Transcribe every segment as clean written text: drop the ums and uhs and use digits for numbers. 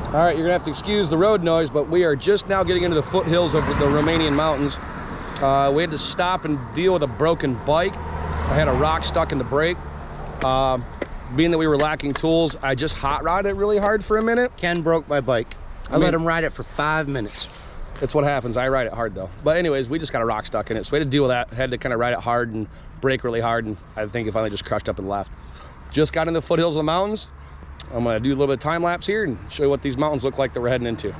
All right, you're gonna have to excuse the road noise, but we are just now getting into the foothills of the Romanian mountains. We had to stop and deal with a broken bike. I had a rock stuck in the brake. Being that we were lacking tools, I just hot rodded it really hard for a minute. Ken broke my bike. I let him ride it for 5 minutes. It's what happens. I ride it hard though. But anyways, we just got a rock stuck in it. So we had to deal with that. Had to kind of ride it hard and brake really hard. And I think it finally just crushed up and left. Just got in the foothills of the mountains. I'm gonna do a little bit of time lapse here and show you what these mountains look like that we're heading into.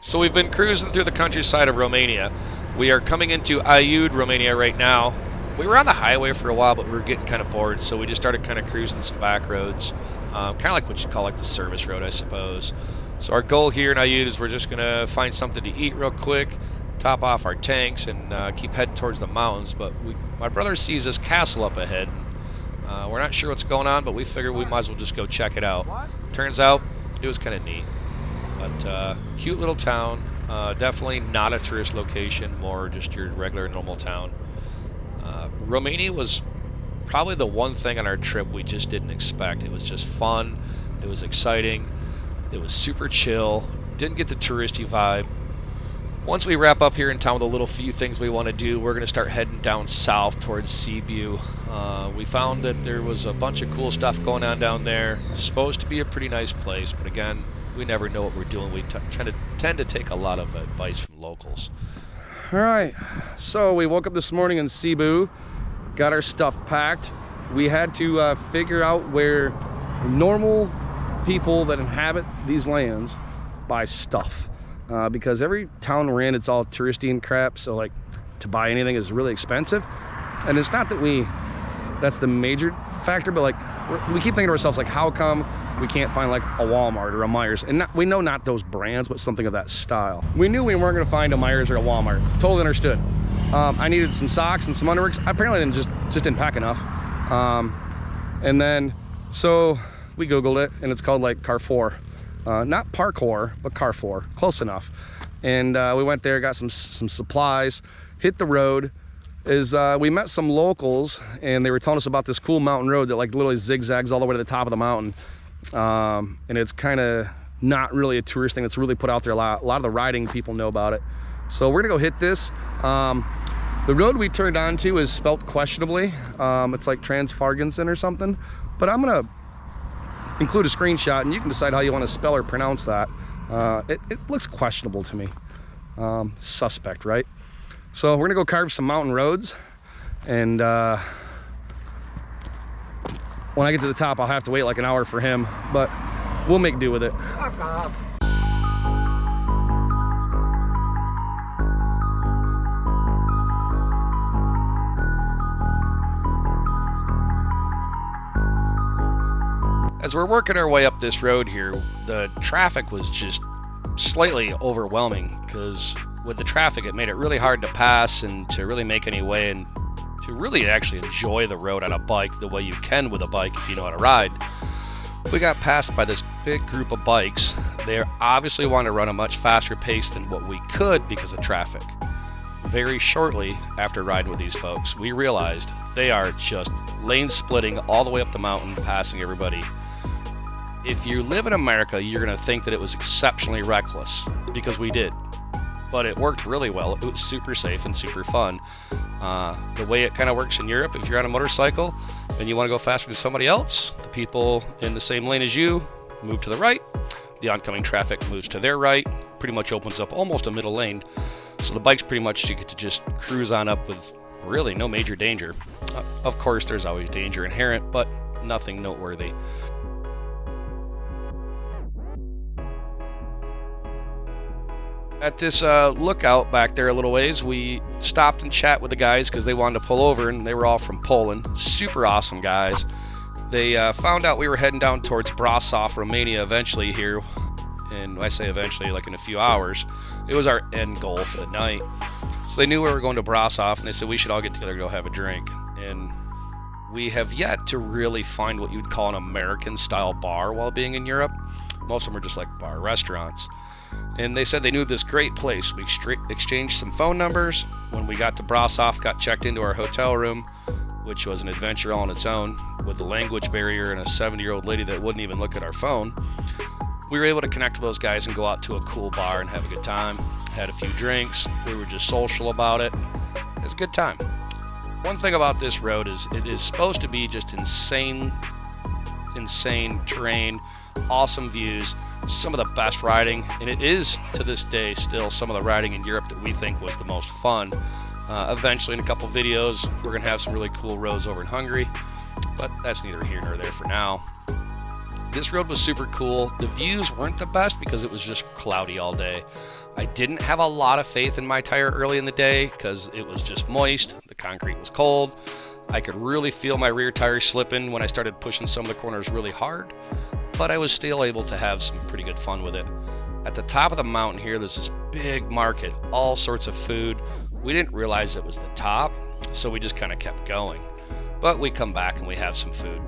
So we've been cruising through the countryside of Romania. We are coming into Aiud, Romania right now. We were on the highway for a while, but we were getting kind of bored, so we just started kind of cruising some back roads. Kind of like what you call like the service road, I suppose. So our goal here in Aiud is we're just going to find something to eat real quick, top off our tanks, and keep heading towards the mountains. But my brother sees this castle up ahead. We're not sure what's going on, but we figured we might as well just go check it out. Turns out it was kind of neat. But cute little town, definitely not a tourist location, more just your regular normal town. Romania was probably the one thing on our trip we just didn't expect. It was just fun, it was exciting, it was super chill, didn't get the touristy vibe. Once we wrap up here in town with a little few things we want to do, we're going to start heading down south towards Sibiu. We found that there was a bunch of cool stuff going on down there. It's supposed to be a pretty nice place, but again, we never know what we're doing. We tend to take a lot of advice from locals. All right, so we woke up this morning in Sibiu, got our stuff packed. We had to figure out where normal people that inhabit these lands buy stuff. Because every town we're in, it's all touristy and crap, so like to buy anything is really expensive. And it's not that that's the major factor, but like we keep thinking to ourselves, like, how come we can't find like a Walmart or a Meijer's? And we know not those brands, but something of that style. We knew we weren't gonna find a Meijer's or a Walmart. Totally understood. I needed some socks and some underwear. I apparently just didn't pack enough. And then, so we Googled it, and it's called like Carrefour. Not parkour, but Carrefour, close enough. And we went there, got some supplies, hit the road. We met some locals, and they were telling us about this cool mountain road that like literally zigzags all the way to the top of the mountain. And it's kind of not really a tourist thing. It's really put out there a lot. A lot of the riding people know about it. So we're gonna go hit this. The road we turned onto is spelt questionably. It's like Transfagarasan or something, but I'm gonna include a screenshot and you can decide how you want to spell or pronounce that. It looks questionable to me. Suspect, right? So we're gonna go carve some mountain roads, and when I get to the top, I'll have to wait like an hour for him, but we'll make do with it. Fuck off. As we're working our way up this road here, the traffic was just slightly overwhelming, because with the traffic it made it really hard to pass and to really make any way and to really actually enjoy the road on a bike the way you can with a bike if you know how to ride. We got passed by this big group of bikes. They obviously want to run a much faster pace than what we could because of traffic. Very shortly after riding with these folks, we realized they are just lane splitting all the way up the mountain, passing everybody. If you live in America, you're going to think that it was exceptionally reckless, because we did. But it worked really well. It was super safe and super fun. The way it kind of works in Europe, if you're on a motorcycle and you want to go faster than somebody else, the people in the same lane as you move to the right, the oncoming traffic moves to their right, pretty much opens up almost a middle lane. So the bikes pretty much you get to just cruise on up with really no major danger. Of course, there's always danger inherent, but nothing noteworthy. At this lookout back there a little ways, we stopped and chat with the guys because they wanted to pull over, and they were all from Poland. Super awesome guys. They found out we were heading down towards Brasov, Romania eventually here. And I say eventually, like in a few hours. It was our end goal for the night. So they knew we were going to Brasov, and they said we should all get together and go have a drink. And we have yet to really find what you'd call an American-style bar while being in Europe. Most of them are just like bar restaurants. And they said they knew of this great place. We exchanged some phone numbers. When we got to Brasov, got checked into our hotel room, which was an adventure all on its own, with the language barrier and a 70-year-old lady that wouldn't even look at our phone. We were able to connect with those guys and go out to a cool bar and have a good time. Had a few drinks. We were just social about it. It was a good time. One thing about this road is it is supposed to be just insane terrain, awesome views, some of the best riding, and it is to this day still some of the riding in Europe that we think was the most fun. Eventually in a couple videos we're going to have some really cool roads over in Hungary, but that's neither here nor there for now. This road was super cool. The views weren't the best because it was just cloudy all day. I didn't have a lot of faith in my tire early in the day because it was just moist, the concrete was cold. I could really feel my rear tire slipping when I started pushing some of the corners really hard, but I was still able to have some pretty good fun with it. At the top of the mountain here, there's this big market, all sorts of food. We didn't realize it was the top, so we just kind of kept going. But we come back and we have some food.